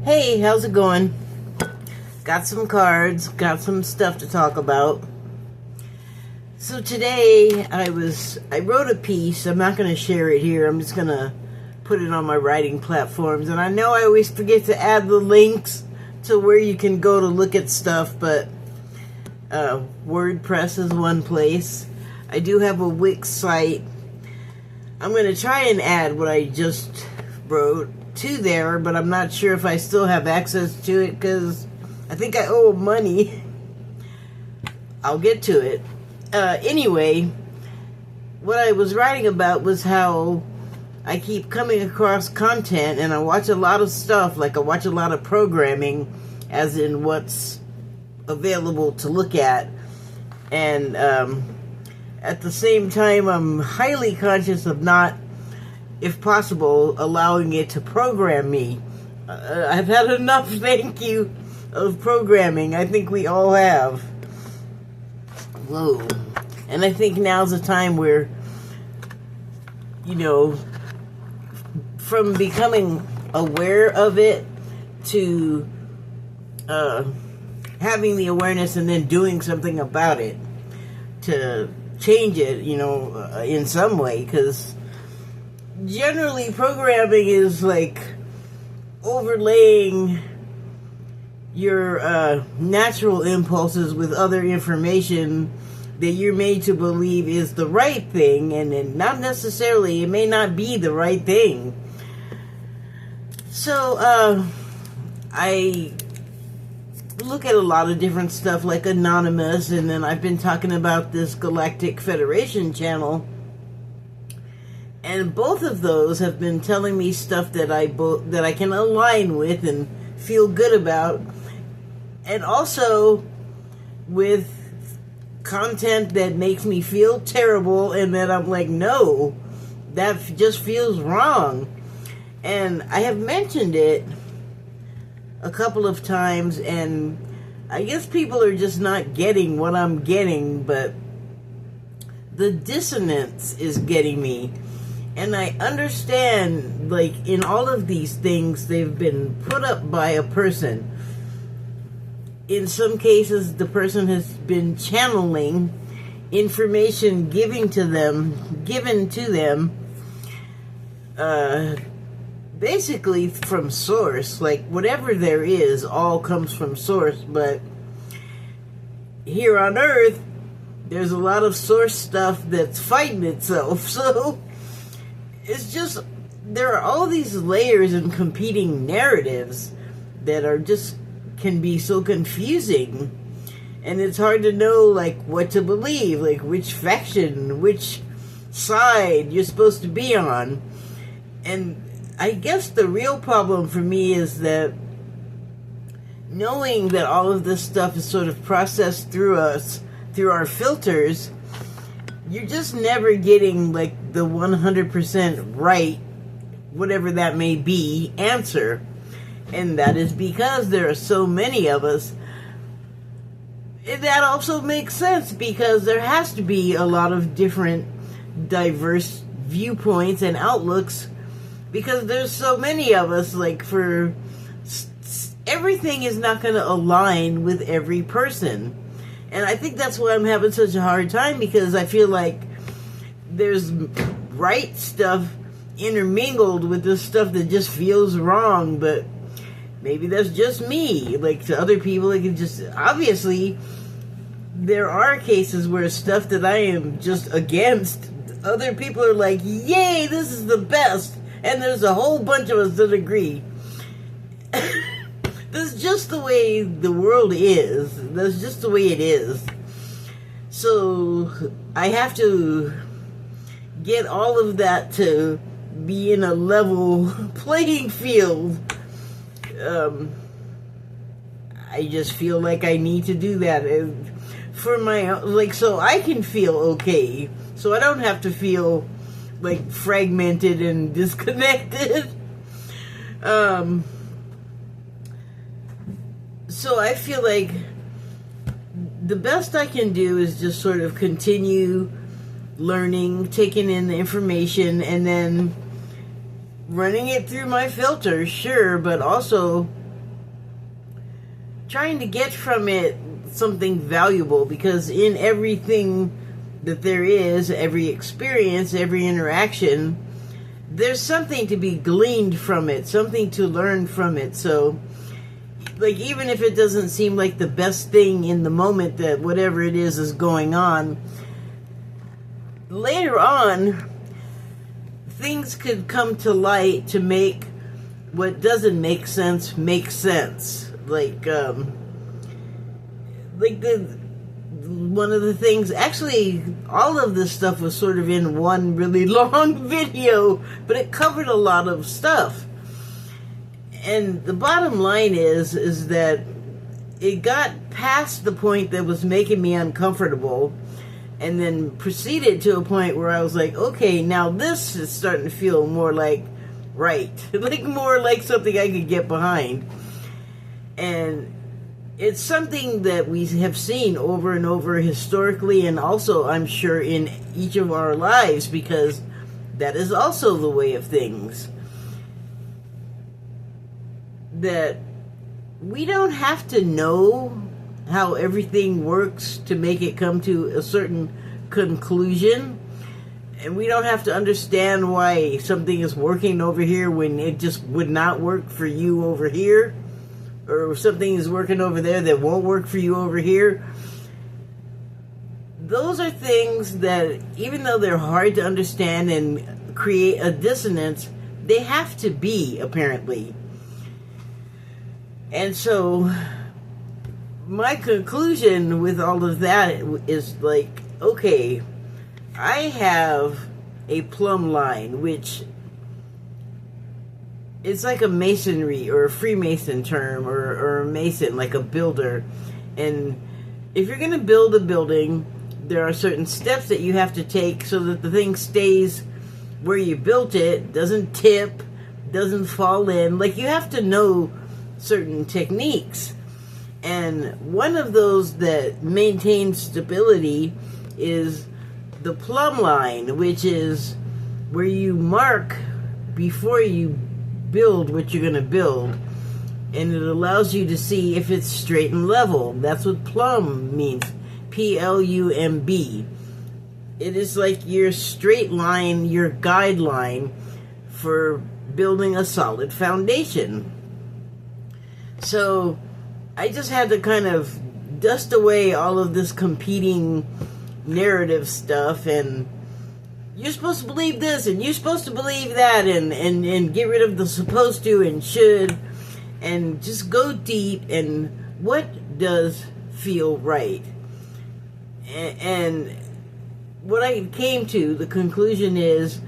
Hey, how's it going? Got some cards, got some stuff to talk about. So today I wrote a piece. I'm not going to share it here. I'm just going to put it on my writing platforms. And I know I always forget to add the links to where you can go to look at stuff, but WordPress is one place. I do have a Wix site. I'm going to try and add what I just wrote to there, but I'm not sure if I still have access to it because I think I owe money. I'll get to it. Anyway, what I was writing about was how I keep coming across content and I watch a lot of stuff, like I watch a lot of programming, as in what's available to look at. And at the same time, I'm highly conscious of not, if possible, allowing it to program me. I've had enough, thank you, of programming. I think we all have. Whoa. And I think now's the time where, from becoming aware of it to having the awareness and then doing something about it to change it, in some way, because generally programming is like overlaying your natural impulses with other information that you're made to believe is the right thing, and then not necessarily, it may not be the right thing. So I look at a lot of different stuff like Anonymous, and then I've been talking about this Galactic Federation channel, and both of those have been telling me stuff that I can align with and feel good about, and also with content that makes me feel terrible and that I'm like, no, that just feels wrong. And I have mentioned it a couple of times, and I guess people are just not getting what I'm getting, but the dissonance is getting me. And I understand, like, in all of these things, they've been put up by a person. In some cases, the person has been channeling information given to them, basically from source. Like, whatever there is, all comes from source. But here on Earth, there's a lot of source stuff that's fighting itself. So it's just, there are all these layers and competing narratives that are just, can be so confusing, and it's hard to know, like, what to believe, like which faction, which side you're supposed to be on. And I guess the real problem for me is that knowing that all of this stuff is sort of processed through us, through our filters, you're just never getting, like, the 100% right, whatever that may be, answer. And that is because there are so many of us. That also makes sense because there has to be a lot of different diverse viewpoints and outlooks because there's so many of us. Like, for everything is not going to align with every person. And I think that's why I'm having such a hard time, because I feel like there's right stuff intermingled with this stuff that just feels wrong, but maybe that's just me. Like, to other people, it can just, obviously, there are cases where stuff that I am just against, other people are like, yay, this is the best. And there's a whole bunch of us that agree. That's just the way the world is. That's just the way it is. So I have to get all of that to be in a level playing field. I just feel like I need to do that for my, like, so I can feel okay, so I don't have to feel like fragmented and disconnected. So I feel like the best I can do is just sort of continue learning, taking in the information, and then running it through my filter, sure, but also trying to get from it something valuable, because in everything that there is, every experience, every interaction, there's something to be gleaned from it, something to learn from it. So, like, even if it doesn't seem like the best thing in the moment that whatever it is going on, later on, things could come to light to make what doesn't make sense make sense. Like one of the things, actually, all of this stuff was sort of in one really long video, but it covered a lot of stuff. And the bottom line is that it got past the point that was making me uncomfortable, and then proceeded to a point where I was like, okay, now this is starting to feel more like right. Like more like something I could get behind. And it's something that we have seen over and over historically, and also, I'm sure, in each of our lives, because that is also the way of things. That we don't have to know how everything works to make it come to a certain conclusion. And we don't have to understand why something is working over here when it just would not work for you over here. Or something is working over there that won't work for you over here. Those are things that, even though they're hard to understand and create a dissonance, they have to be, apparently. And so, my conclusion with all of that is like, okay, I have a plumb line, which it's like a masonry or a Freemason term, or a mason, like a builder. And if you're going to build a building, there are certain steps that you have to take so that the thing stays where you built it, doesn't tip, doesn't fall in. Like, you have to know certain techniques. And one of those that maintains stability is the plumb line, which is where you mark before you build what you're going to build, and it allows you to see if it's straight and level. That's what plumb means. P-L-U-M-B. It is like your straight line, your guideline for building a solid foundation. So I just had to kind of dust away all of this competing narrative stuff, and you're supposed to believe this, and you're supposed to believe that, and get rid of the supposed to and should, and just go deep, and what does feel right. And what I came to, the conclusion is,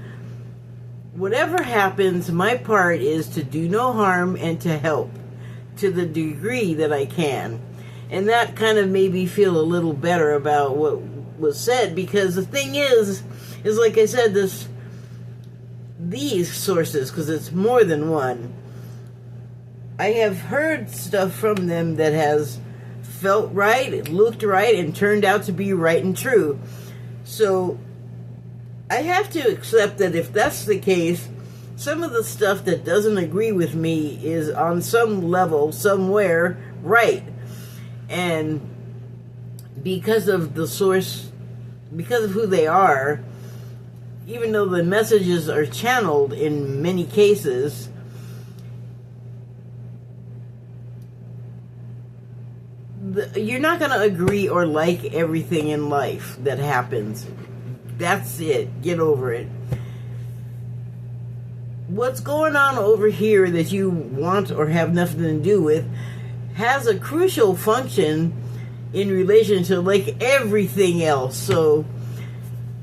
whatever happens, my part is to do no harm and to help to the degree that I can. And that kind of made me feel a little better about what was said, because the thing is like I said, these sources, because it's more than one, I have heard stuff from them that has felt right, it looked right, and turned out to be right and true. So I have to accept that if that's the case, some of the stuff that doesn't agree with me is on some level, somewhere, right. And because of the source, because of who they are, even though the messages are channeled in many cases, you're not going to agree or like everything in life that happens. That's it. Get over it. What's going on over here that you want or have nothing to do with has a crucial function in relation to, like, everything else. So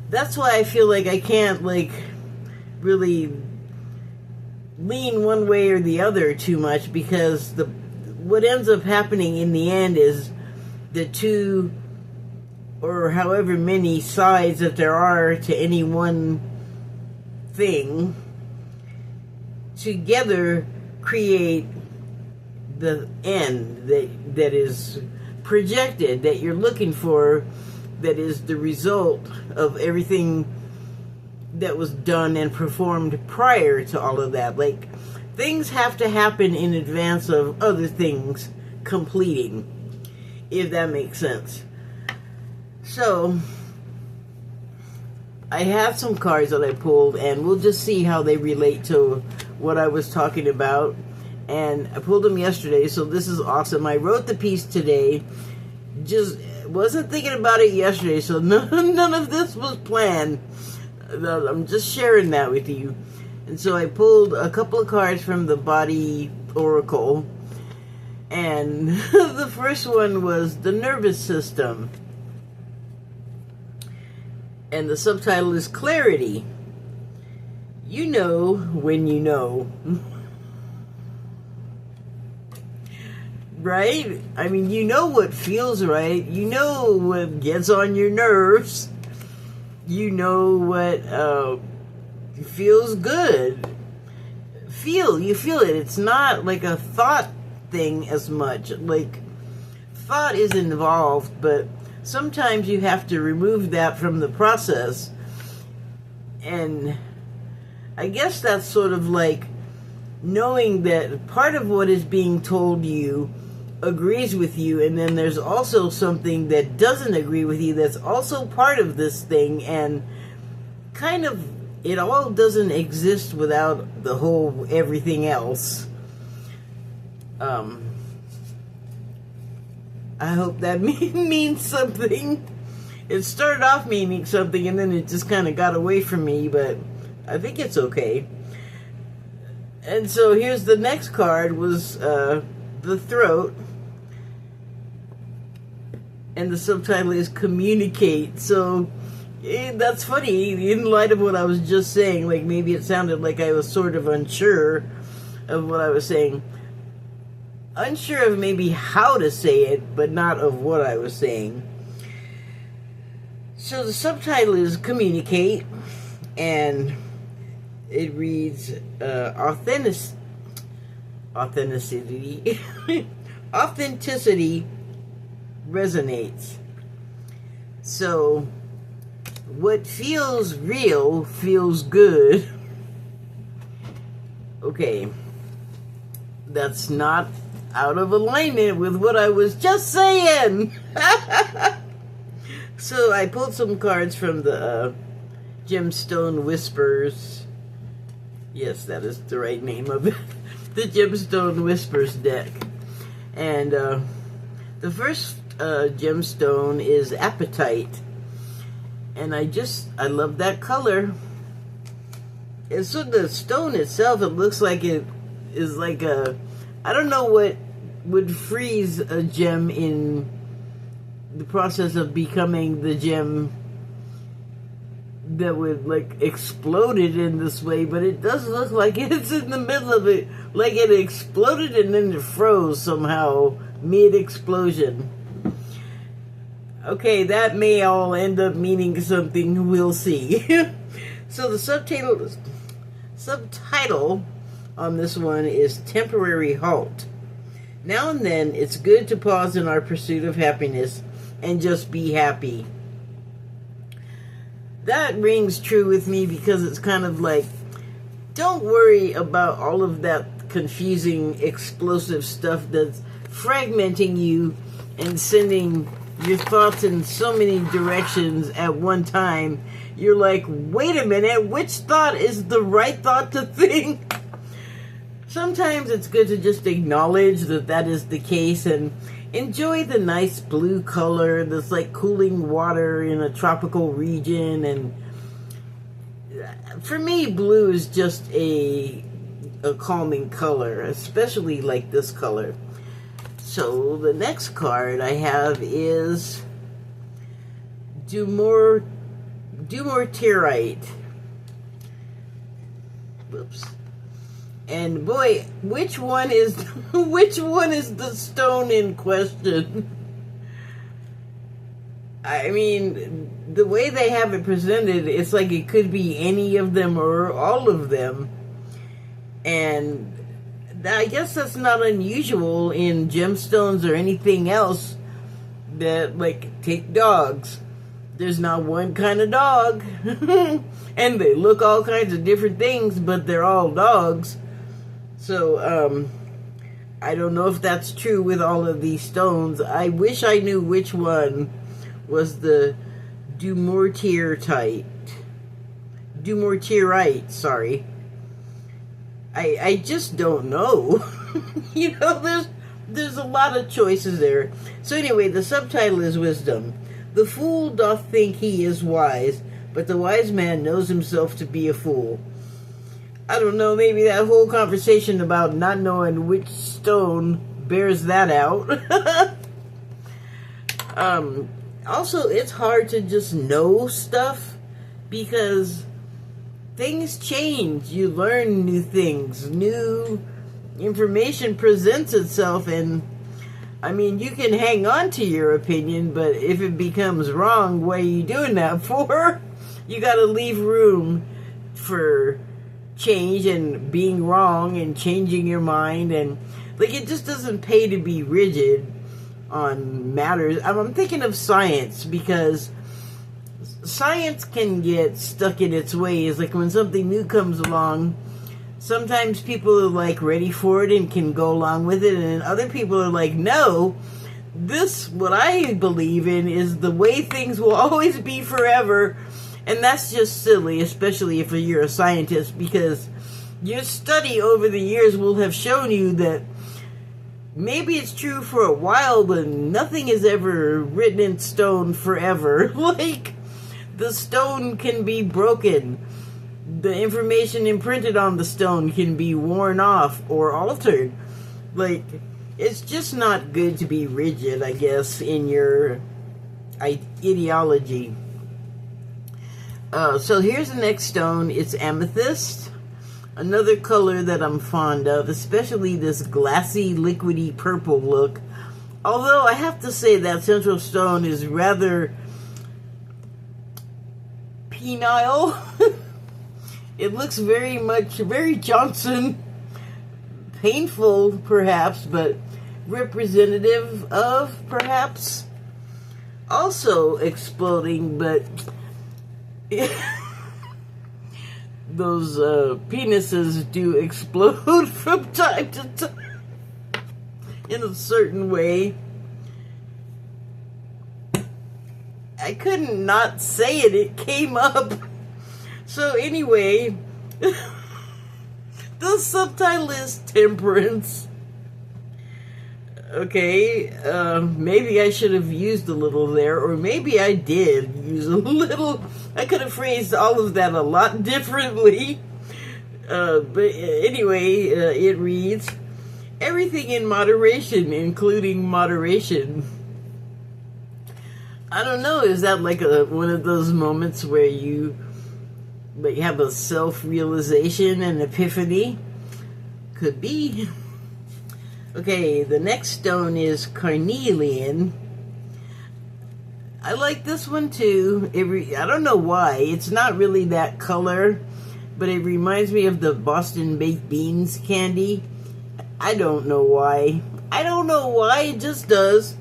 that's why I feel like I can't, like, really lean one way or the other too much, because what ends up happening in the end is the two, or however many sides that there are to any one thing, together create the end that is projected, that you're looking for, that is the result of everything that was done and performed prior to all of that. Like, things have to happen in advance of other things completing, if that makes sense. So I have some cards that I pulled, and we'll just see how they relate to what I was talking about. And I pulled them yesterday, so this is awesome. I wrote the piece today, just wasn't thinking about it yesterday, so none of this was planned. I'm just sharing that with you. And so I pulled a couple of cards from the Body Oracle, and the first one was the nervous system. And the subtitle is Clarity. You know when you know. Right? I mean, you know what feels right. You know what gets on your nerves. You know what feels good. You feel it. It's not like a thought thing as much. Like, thought is involved, but sometimes you have to remove that from the process. And I guess that's sort of like knowing that part of what is being told you agrees with you, and then there's also something that doesn't agree with you that's also part of this thing, and kind of it all doesn't exist without the whole everything else. I hope that means something. It started off meaning something, and then it just kind of got away from me, but I think it's okay. And so here's the next card, was the throat. And the subtitle is Communicate. So that's funny, in light of what I was just saying. Like, maybe it sounded like I was sort of unsure of what I was saying. Unsure of maybe how to say it, but not of what I was saying. So the subtitle is Communicate, and it reads authenticity resonates. So what feels real feels good. Okay, that's not out of alignment with what I was just saying. So I pulled some cards from the Gemstone Whispers. Yes, that is the right name of it. The Gemstone Whispers deck. And the first gemstone is Appetite. And I love that color. And so the stone itself, it looks like it is like I don't know what would freeze a gem in the process of becoming the gem that would like explode it in this way, but it does look like it's in the middle of it, like it exploded and then it froze somehow mid-explosion. Okay, that may all end up meaning something, we'll see. So the subtitle on this one is Temporary Halt. Now and then, it's good to pause in our pursuit of happiness and just be happy. That rings true with me, because it's kind of like, don't worry about all of that confusing, explosive stuff that's fragmenting you and sending your thoughts in so many directions at one time. You're like, wait a minute, which thought is the right thought to think? Sometimes it's good to just acknowledge that that is the case and enjoy the nice blue color that's like cooling water in a tropical region. And for me, blue is just a calming color, especially like this color. So the next card I have is Dumortierite. Whoops. And boy, which one is the stone in question? I mean, the way they have it presented, it's like it could be any of them or all of them. And I guess that's not unusual in gemstones or anything else. That, like, take dogs. There's not one kind of dog. And they look all kinds of different things, but they're all dogs. So, I don't know if that's true with all of these stones. I wish I knew which one was the dumortierite. Dumortierite, sorry. I just don't know. You know, there's a lot of choices there. So anyway, the subtitle is Wisdom. The fool doth think he is wise, but the wise man knows himself to be a fool. I don't know, maybe that whole conversation about not knowing which stone bears that out. Also, it's hard to just know stuff because things change. You learn new things. New information presents itself, and I mean, you can hang on to your opinion, but if it becomes wrong, what are you doing that for? You got to leave room for change and being wrong and changing your mind, and like, it just doesn't pay to be rigid on matters. I'm thinking of science, because science can get stuck in its ways. Like, when something new comes along, sometimes people are like ready for it and can go along with it, and other people are like, no, this, what I believe in, is the way things will always be forever. And that's just silly, especially if you're a scientist, because your study over the years will have shown you that maybe it's true for a while, but nothing is ever written in stone forever. Like, the stone can be broken. The information imprinted on the stone can be worn off or altered. Like, it's just not good to be rigid, I guess, in your ideology. So here's the next stone. It's amethyst, another color that I'm fond of, especially this glassy, liquidy purple look. Although I have to say that central stone is rather penile. It looks very Johnson, painful perhaps, but representative of perhaps. Also exploding, but those penises do explode from time to time in a certain way. I couldn't not say it. It came up. So anyway, the subtitle is Temperance. Okay, maybe I should have used a little there, or maybe I did use a little. I could have phrased all of that a lot differently. But anyway, it reads, everything in moderation, including moderation. I don't know, is that like one of those moments where you have a self-realization, an epiphany? Could be. Okay, the next stone is carnelian. I like this one too. I don't know why. It's not really that color, but it reminds me of the Boston baked beans candy. I don't know why. I don't know why, it just does.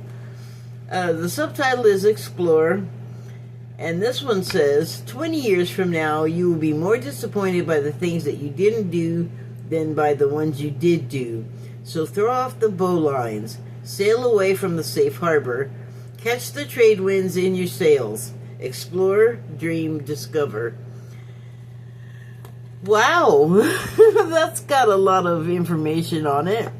The subtitle is Explore, and this one says, 20 years from now, you will be more disappointed by the things that you didn't do than by the ones you did do. So throw off the bowlines, sail away from the safe harbor, catch the trade winds in your sails, explore, dream, discover. Wow, that's got a lot of information on it.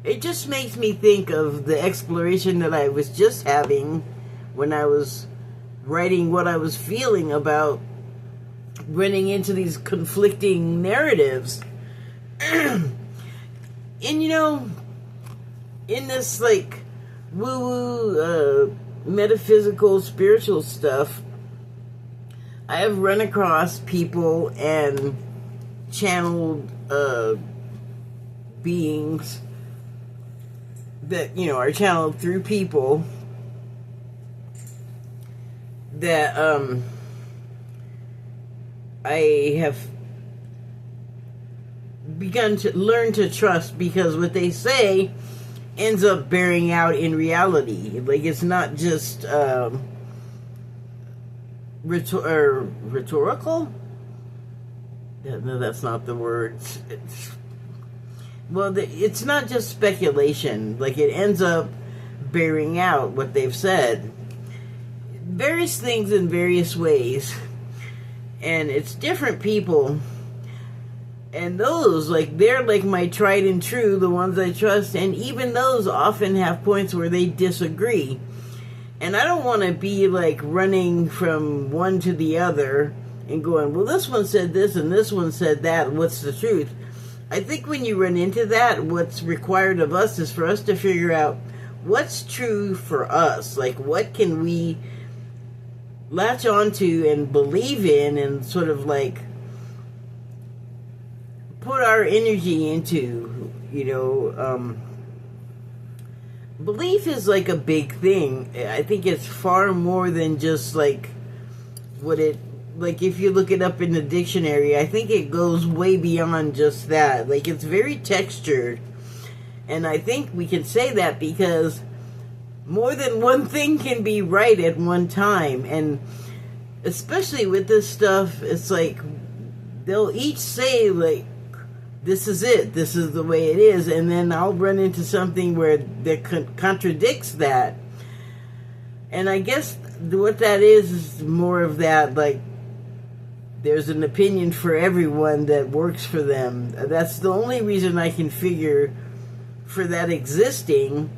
It just makes me think of the exploration that I was just having when I was writing what I was feeling about running into these conflicting narratives. And you know, in this like woo-woo metaphysical spiritual stuff, I have run across people and channeled beings that, you know, are channeled through people that I have begun to learn to trust, because what they say ends up bearing out in reality. Like, it's not just rhetorical. No, that's not the word. Well, it's not just speculation. Like, it ends up bearing out what they've said. Various things in various ways. And it's different people. And those, like, they're like my tried and true, the ones I trust. And even those often have points where they disagree. And I don't want to be, like, running from one to the other and going, well, this one said this and this one said that. What's the truth? I think when you run into that, what's required of us is for us to figure out what's true for us. Like, what can we latch onto and believe in and sort of, like, put our energy into, you know. Belief is, like, a big thing. I think it's far more than just, like, what it, like, if you look it up in the dictionary, I think it goes way beyond just that. Like, it's very textured. And I think we can say that because more than one thing can be right at one time. And especially with this stuff, it's like, they'll each say, like, this is it, this is the way it is, and then I'll run into something where that contradicts that. And I guess what that is more of that, like, there's an opinion for everyone that works for them. That's the only reason I can figure for that existing,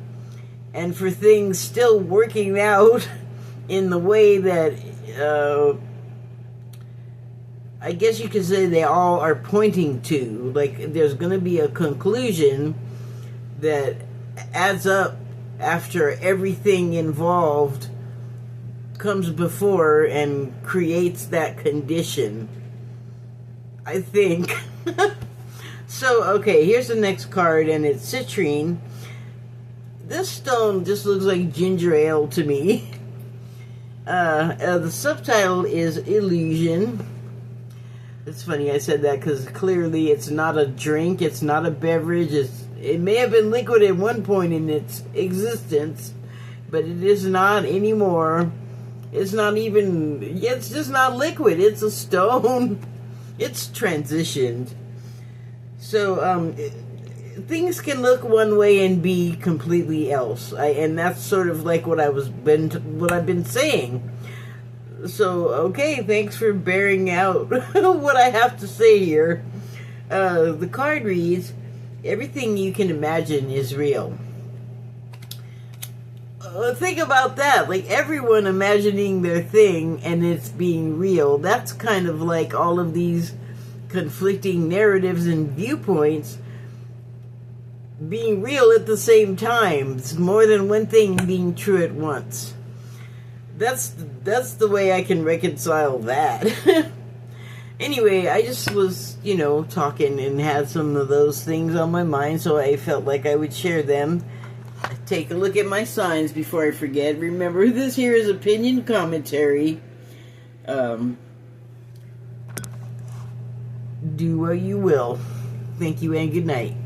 and for things still working out in the way that, I guess you could say they all are pointing to. Like, there's going to be a conclusion that adds up after everything involved comes before and creates that condition, I think. So, okay, here's the next card, and it's citrine. This stone just looks like ginger ale to me. The subtitle is illusion. It's funny I said that because clearly it's not a drink, it's not a beverage, it may have been liquid at one point in its existence, but it is not anymore. It's not even, it's just not liquid, it's a stone. It's transitioned. So, things can look one way and be completely else. And that's sort of like what I've been saying. So, okay, thanks for bearing out what I have to say here. The card reads, everything you can imagine is real. Think about that. Like, everyone imagining their thing and it's being real. That's kind of like all of these conflicting narratives and viewpoints being real at the same time. It's more than one thing being true at once. That's the way I can reconcile that. Anyway, I just was, you know, talking and had some of those things on my mind, so I felt like I would share them. Take a look at my signs before I forget. Remember, this here is opinion commentary. Do what you will. Thank you and good night.